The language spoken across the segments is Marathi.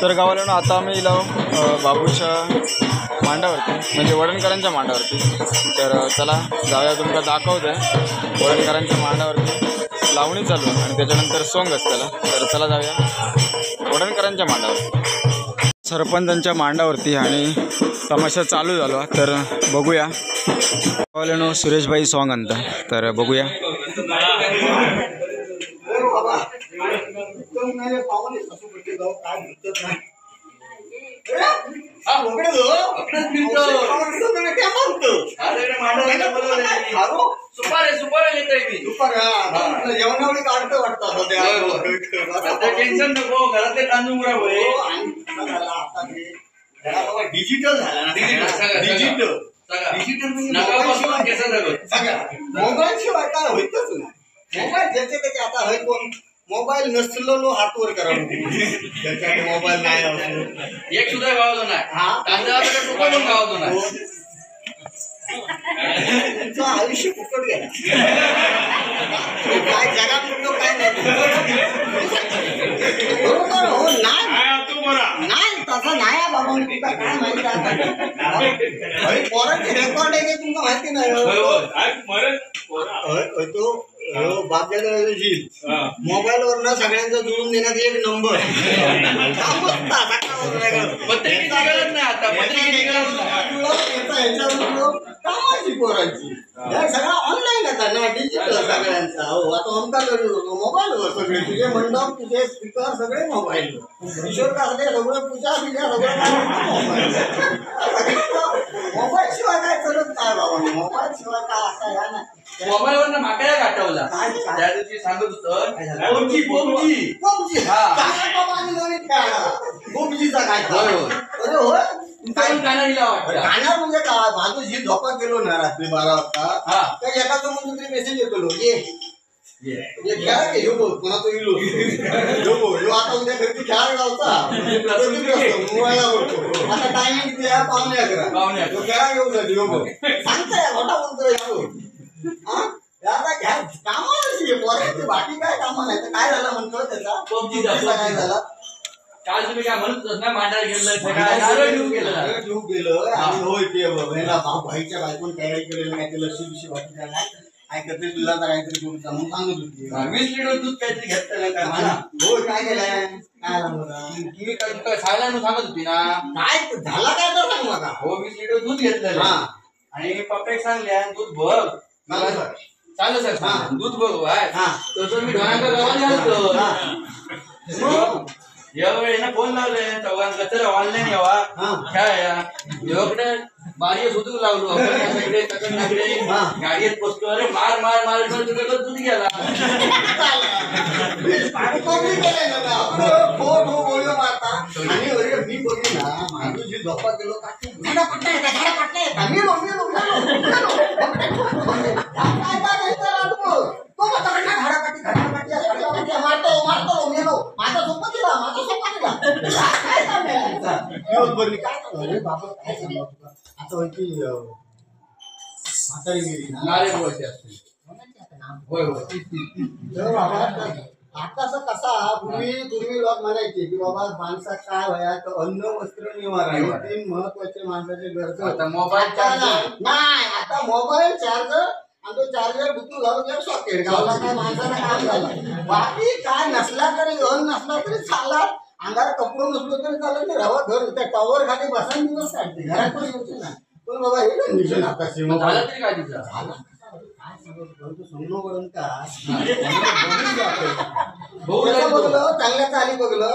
तर गावाला आता आम्ही इला बाबूच्या मांडावरती म्हणजे वडणकरांच्या मांडावरती। तर चला जाऊया, तुमका दाखवतोय वडणकरांच्या मांडावरती लावणी चालू आणि त्याच्यानंतर सोंग असताना। तर चला जाऊया वडणकरांच्या मांडावर, सरपंचांच्या मांडावरती आणि तमाशा चालू झालो। तर बघूया गावाला सुरेशभाई सॉन्ग आणता, तर बघूया। टेन्शन नको, घरातले तांदूळ डिजिटल झाला ना, डिजिटल मोबाईल शिवाय काय होईतच नाही। मोबाईल ज्याचे त्याचे आता होय, कोण मोबाईल नसलो हातवर करा त्याच्याकडे मोबाईल नाही, एक सुद्धा गावलो नाही, गावलो नाही, तुमचं आयुष्य फुकट गेला, काय जगापुरतं काय नाही। बरोबर हो नाही, तसं नाही बाबा, तुला काय माहिती पोरांची रेकॉर्ड आहे तुमका माहिती नाही। तो मोबाईल वर सगळ्यांचा जुळून देण्यात एक नंबर कामाची पोरांची सगळं ऑनलाईन आता ना, डिजिटल सगळ्यांचा। हो आता आमका मोबाईलवर सगळे तुझे मंडप, तुझे स्पीकर सगळे मोबाईलवर, किशोर कासले सगळं पूजा बिजा सगळं मोबाईल शिवाय काय चलत काय बाबा, मोबाईल शिवाय काय असं या ना। मोबाईल वर माकड्या गाठवला त्या दिवशी सांगत होतं पबजीचा काय, अरे होय गाणं म्हणजे काय, माझं जी झोपा गेलो ना रात्री 12 वाजता, तर एकाचं म्हणून तरी मेसेज येतो पुन्हा तो येलो आता उद्या घरची खेळायला लावता मोबाईलला बोलतो, आता टायमिंग किती आहे, 11:15 तो खेळा घेऊन जाते सांगताय मोठा बोलतोय कामाला बाकी काय कामा नाही, तर काय झालं म्हणतो त्याचा पबजीचा काय झाला, काल तुम्ही काय म्हणत ना मांडायला गेलं घेऊन गेलं आणि होय ते भाईच्या बायकोन तयारी केलेलं काय ते लस्सी बिशी वाटत काय करते, तुला काहीतरी करून सांगून सांगत होती 20 लिटर दूध काहीतरी घेतलं काय मला, होय काय केलंय काय तुम्ही खायला सांगत होती ना, काय झाला काय तर सांग मला। हो 20 लिटर दूध घेतलं आणि पप्पा सांगल्या दूध बघ चालू सर दूध बघ तसं मी ढोरांच्या गावाला गेलो, यावेळी ना फोन लावले चौघांना, तर ऑनलाईन यावा काय एवढे बारी सुधू लावलो गाडीत बसतो, अरे मार मार मार दूध गेला आणि मी बोलली ना माझं जी झोपा गेलो आता कसा पूर्वी लोक म्हणायचे की बाबा माणसा काय वयात अन्न वस्त्र निवारा हे 3 महत्वाचे माणसाचे गरजा। आता मोबाईल चार्जर नाही, आता मोबाईल चार्जर आणि तो चार्जर बुतू घालून सॉकेट गावला काय माणसाला काम झालं, बाकी काय नसला तरी अन्न नसला तरी चालत, अंगार कपडे नसलो तरी चालत नाही, राहा घर त्या टॉवर खाली बसा दिवस काढते घरात पण येऊ ना, पण बाबा हे कंडिशन आता झालं तरी काय तिचं झालं समोर का बघलं चांगल्या चाली बघलं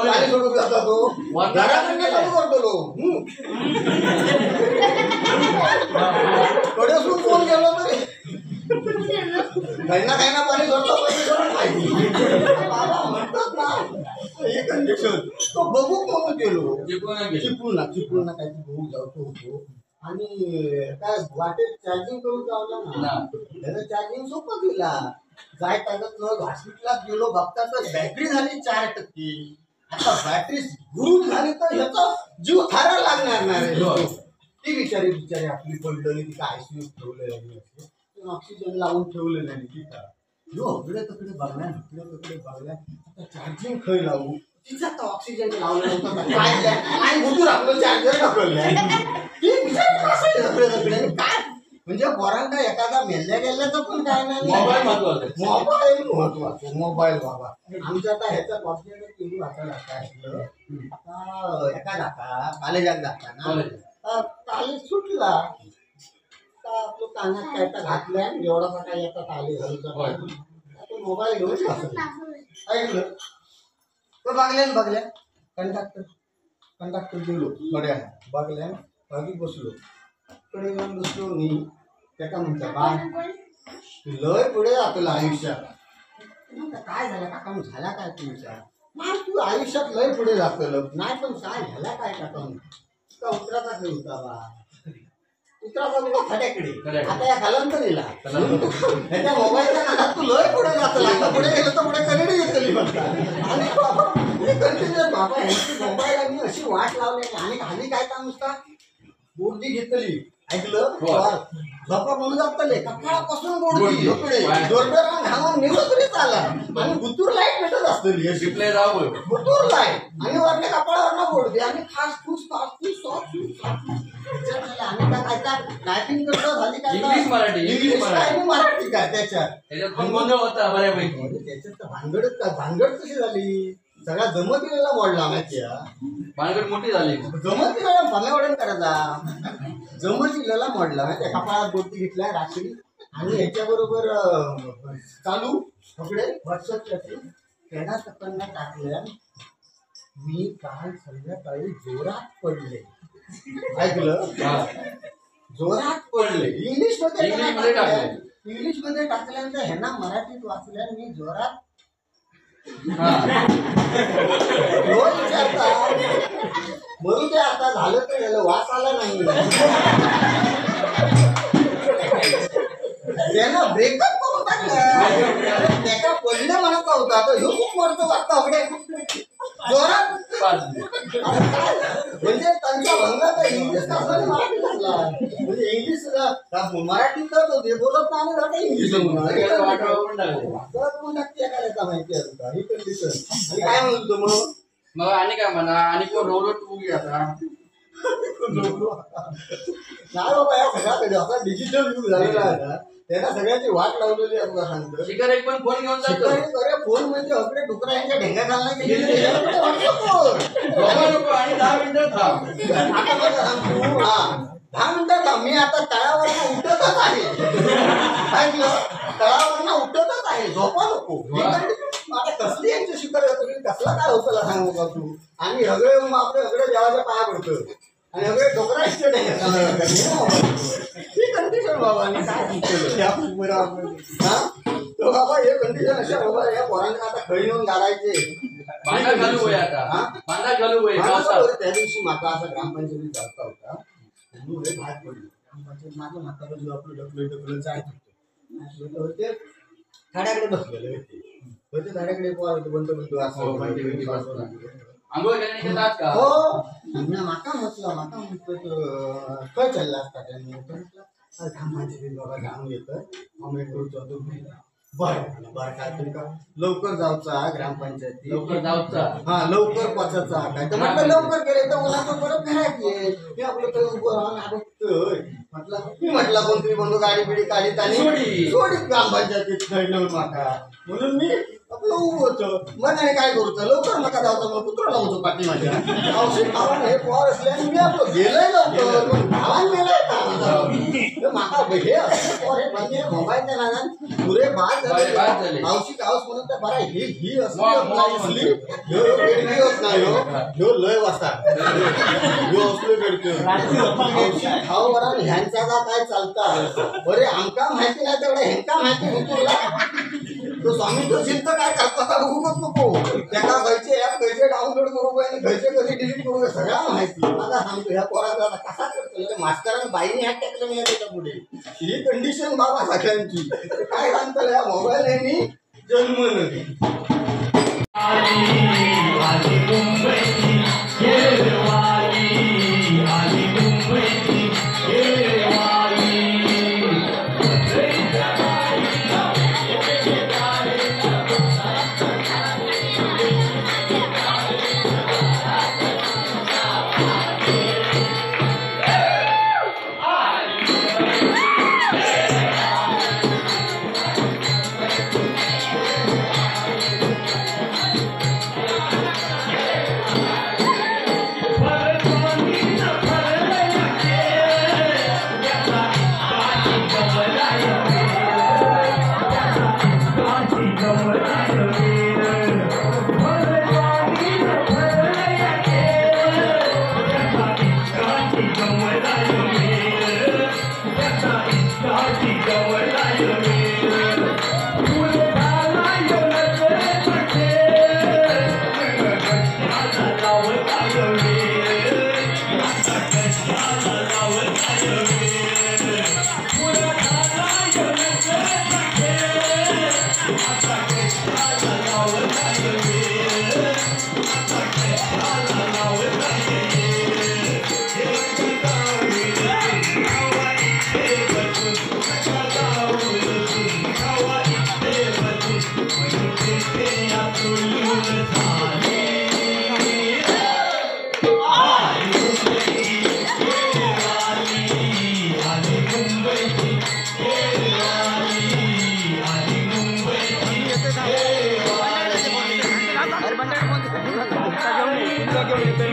चाली सोडून जाता तो घराकडे करतो कडे सून कोण गेलो तरी काही ना पाणी सोडतो बाबा म्हणतात ना हे कंडिशन तो बघू कोण गेलो चिपळूण ना काही बघू जातो होतो आणि काय वाटेत चार्जिंग करून जावला ना, त्यानं चार्जिंग सोपं केला, काय टाकत न हॉस्पिटलात गेलो बघता तर बॅटरी झाली 4%, आता बॅटरी गुरुच झाली तर ह्याचा जीव थारा लागणार नाही, ती बिचारी आपली पडलेली ती आयसीयू ठेवलेली ऑक्सिजन लावून ठेवलेलं नाही तिथं, जो इकडे तिकडे बघल्या आता चार्जिंग खय लावू तिचा तर ऑक्सिजन लावलं नव्हतं आणि बुजून आपलं चार्जर ढकललं काय म्हणजे पोरांना एखादा मेल्ल्या गेल्याचं पण काय नाही. मोबाईल महत्वाचं मोबाईल बाबा आमच्या आता ह्याचा टीव्ही वाचायला एका जाता कॉलेजात जाताना कॉलेज सुटला आपलं कानात काय तर घातलंय एवढा मोठा येतात आले मोबाईल घेऊन ऐकलं तर बघल्या कंडक्टर गेलो थोड्या बघल्या बागी बसलो कडे जाऊन बसलो मी त्याका म्हणता बा लय पुढे जातो आयुष्यात काय झालं काका झाला काय तुमच्या तू आयुष्यात लय पुढे जातो नाही पण काय झाला काय काका का उतराचा खेळ होता बा उतराचा तुला खड्याकडे आता या घालून तर दिला त्याच्या मोबाईलच्या नादात तू लय पुढे जातो पुढे गेलं तर पुढे कनेडी घेतली म्हणतात आणि कंटिन्युअस बाबा ह्यांची मोबाईल अशी वाट लावली आणि खाली काय काम नुसता बोर्डी घेतली ऐकलं बापा म्हणून जातले कपाळापासून बोर्डी जोरदार घालून निघत तरी चाला आणि बुतूर लाईट भेटत असतली बुतूर लाईट आणि वरल्या कपाळावर बोर्डी आणि खास फूस आणि काय टायपिंग करतो झाली काय मराठी काय त्याच्यात त्याच्यात भानगड कशी झाली सगळ्या जमतीला मोडला माहिती भानगड मोठी झाली जमतीला भामेवडण करायचा जमतीला मोडला माहिती कपाळात गोटी घेतल्या रात्री आणि ह्याच्याबरोबर चालू कपडे व्हॉट्सअप त्यांना तक्कंना टाकल्या मी काल संध्याकाळी जोरात पडले ऐकलं जोरात पडले इंग्लिश मध्ये टाकल्यानंतर ह्यांना मराठीत वाचल्या मी जोरात म्हणून ते आता झालं तर गेलं वास आला नाही त्यानं ब्रेकअप करून टाकलं त्याच्या पडले म्हणत होता तर ह्यो खूप मरतो वाटतं अवघडे जोरात म्हणजे त्यांचा भंग तर इंग्लिश मराठीत असला म्हणजे इंग्लिश मराठीत तर बोलत नाही इंग्लिश माहिती आहे तुला ही कंडिशन आणि काय म्हणतो मग आणि काय म्हणा आणि कोण रोलो टू आता नाही बाबा या सगळ्याकडे असा डिजिटल युग झालेला आहे ना त्यांना सगळ्याची वाट लावलेली आहे तुला सांगतो शिकार एक पण फोन घेऊन जातो फोन म्हणजे अकडे डुकरा यांच्या ढेंगा घालण्याचे आणि 10 मिनिटं थांब आता बघा सांगतो 10 मिनिटं थांब मी आता तळावर उठतच आहे ऐकलं तळावर उठतच आहे झोपा नको आता कसली यांची शिकार कसला काय होतं सांगू का तू आणि सगळे आपले सगळे देवाच्या पाया पडतो आणि सगळे डोकरा ही कंडिशन बाबा काय तो बाबा हे कंडिशन अशा बाबा या पोरांना आता खळी येऊन घालायचे बांधा घालू होय आता बांधा घालू होय त्या दिवशी माझा असा ग्रामपंचायतीत जाता होता बाहेर पडली ग्रामपंचायत माझं म्हातारा जो आपलं ढकलत जायचं होतं ते झाडाकडे बसलेले होते झाडाकडे बंधू असं आंघोळ करण्यात का हो माका म्हणतो खय चालला असता त्यांनी बाबा जाऊन येतं बरं काय तरी का लवकर जाऊचा ग्रामपंचायती लवकर जाऊचा हा लवकर पोचायचा काय तर म्हटलं लवकर गेले तर उन्हाचं परत घरात ये मी आपलं काही उभं राहून म्हटलं कोणतरी बंधू गाडी बिडी काढीत आणि सोडी ग्रामपंचायतीत खेळलं माका म्हणून मी आपलं उभं होतं मग काय करूचं लवकर नका जाऊचं मग पुत्र लावतो पाठी माझ्या औषध खाऊन हे पोर असल्याने मी आपलं गेलंय लवकर पण गावात गेलंय का माका हे असं पोर हे म्हणजे मोबाईलच्या नादात पुरे बाद झाले औषध हाऊस म्हणून तर बरं ही असली होत नाही हो लय वाजता ह्यो असलो करतो औषध खाऊ बरा ह्यांचा काय चालता बरे आमका माहिती नाही तेवढं ह्यांका माहिती होतो तो स्वामी तो चिंत काय करता बघूच नको त्याला घरचे ऍप घरचे डाउनलोड करू आणि घरचे कधी डिलीट करू सगळ्या माहिती मला सांगतो ह्या पोराचा कसा करतो मास्तरांनी बाईने हॅक टाकलं नाही त्याच्या पुढे ही कंडिशन बाबा सगळ्यांची काय सांगतो या मोबाईल यांनी जन्म नाही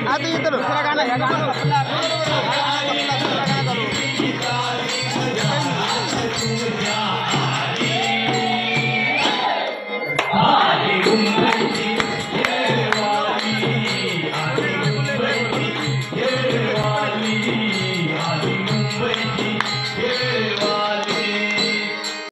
आता इथं दुसरा गाणं